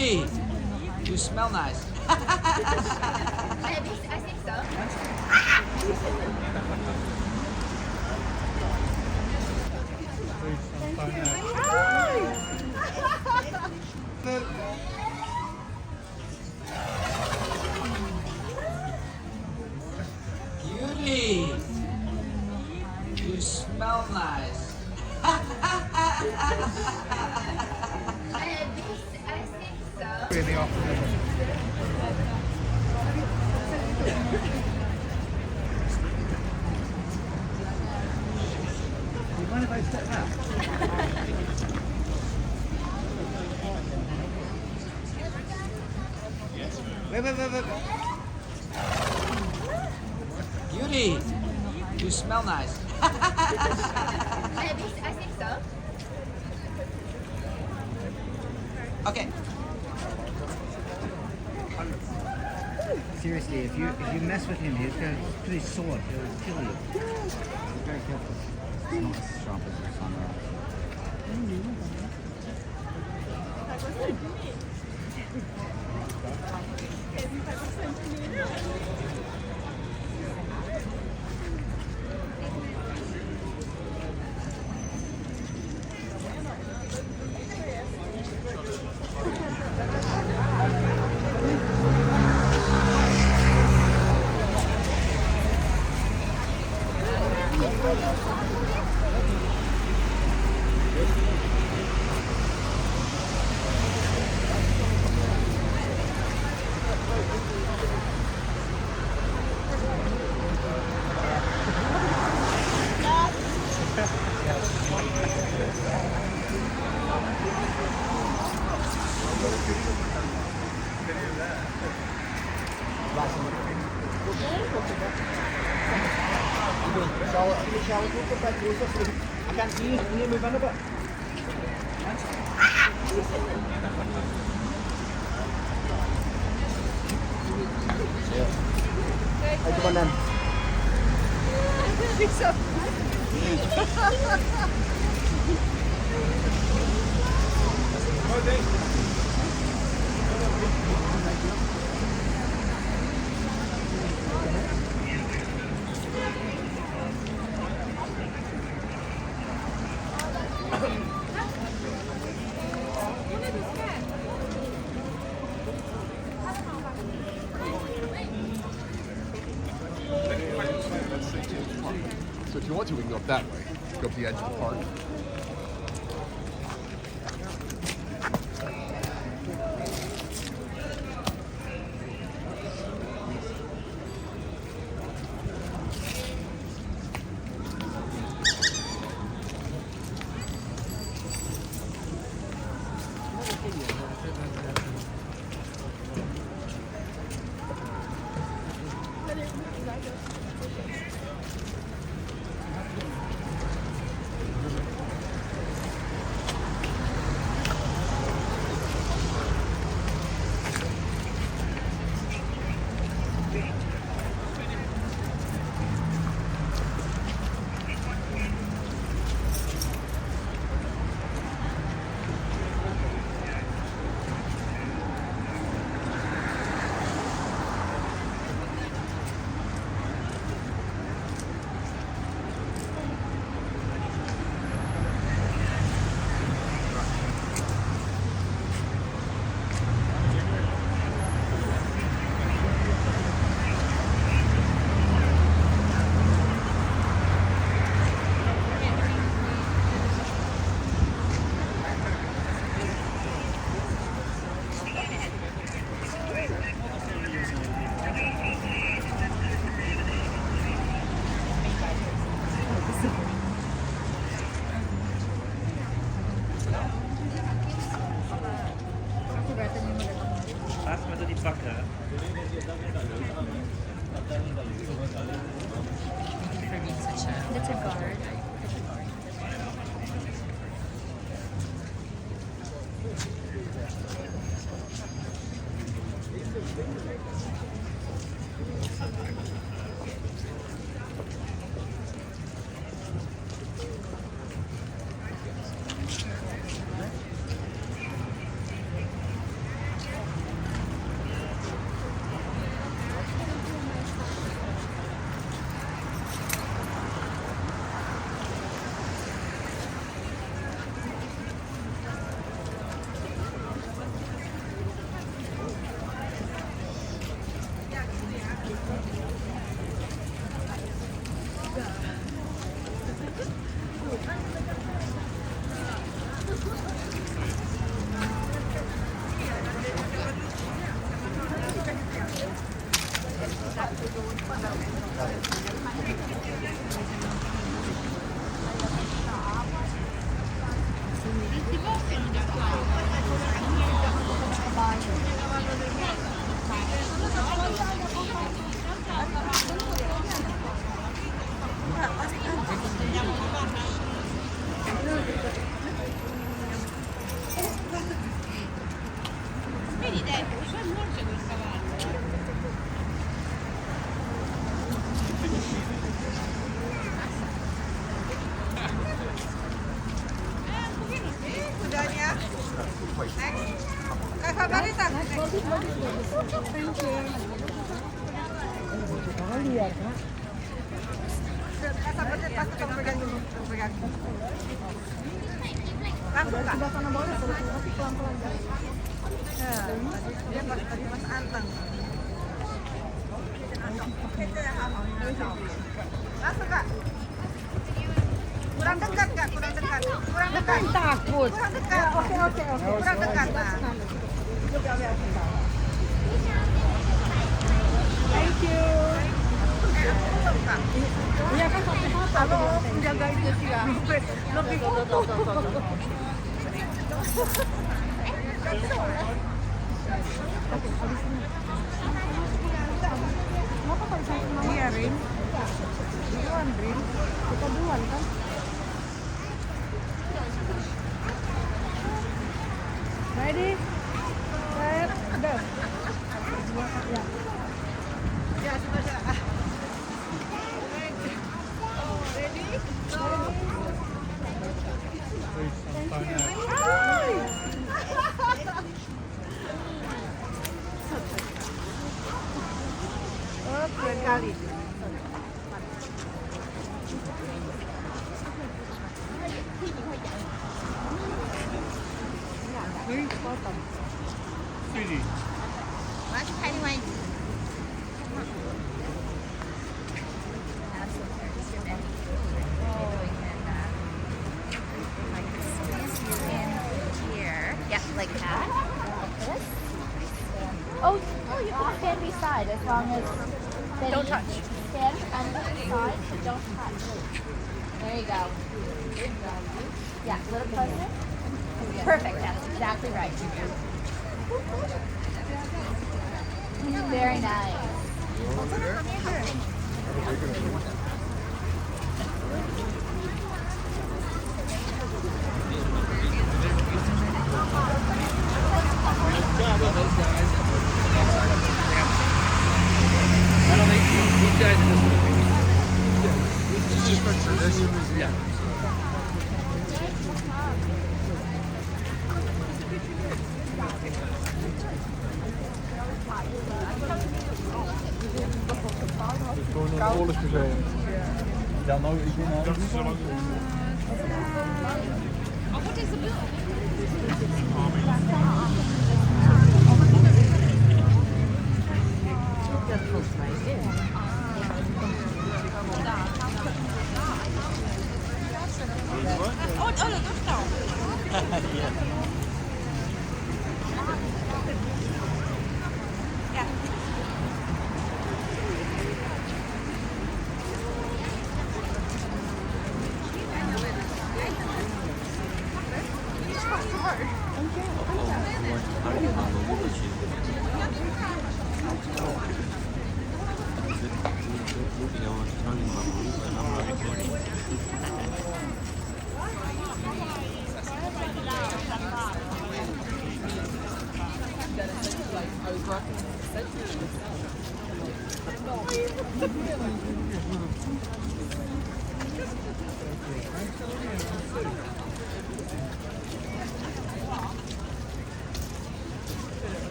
Beauty, you smell nice. I think so. Beauty, you smell nice. I think so. In the afternoon. Do you mind if I step back? Wait. Beauty, you smell nice. I think so. Okay. Seriously, if you mess with him, he's going to put his sword. He'll kill you. Be very careful. It's not as sharp as the sunrise. I can't see you. Can you move on a bit? Hey, come on then. So if you want to, we can go up that way. Go up the edge of the park. That's a guard. Masuk kak. Kurang dekat kak, kurang dekat. Kurang dekat. Takut. Kurang dekat. Oke. Kurang dekat. Nah. Thank you. Belum kak. Iya kan sampai apa? Halo, penjaga itu sih ya. Lebih foto. Iya, Rin. Duluan, Rin. Kita duluan kan? Ready? Set, go. Ya. Ya, sudah. Ready? Oh, keren kali. Masuk hari main. Yeah, like that. Like this. Oh, you can stand beside as long as don't touch. Stand under the side, but don't touch. There you go. Yeah, a little closer. Perfect. That's exactly right. Very nice.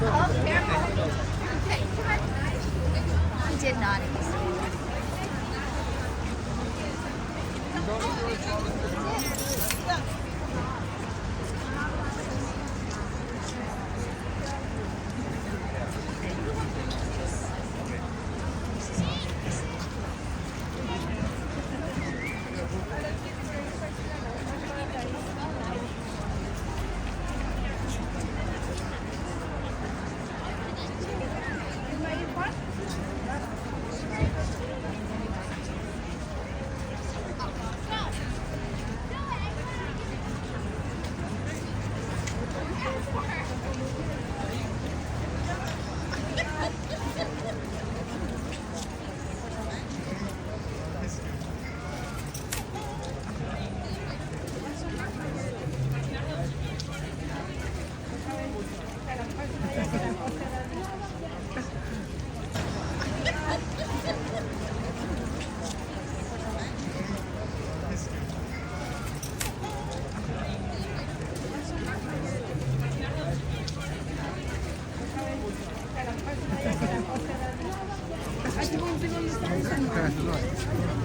Oh, careful. Okay, come on. He did not eat.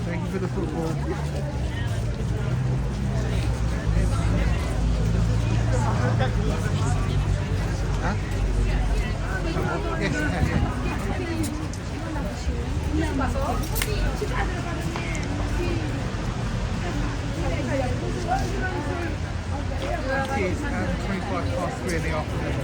Thank you for the football. Huh? Yes, you can, yeah. It's 3 in the afternoon.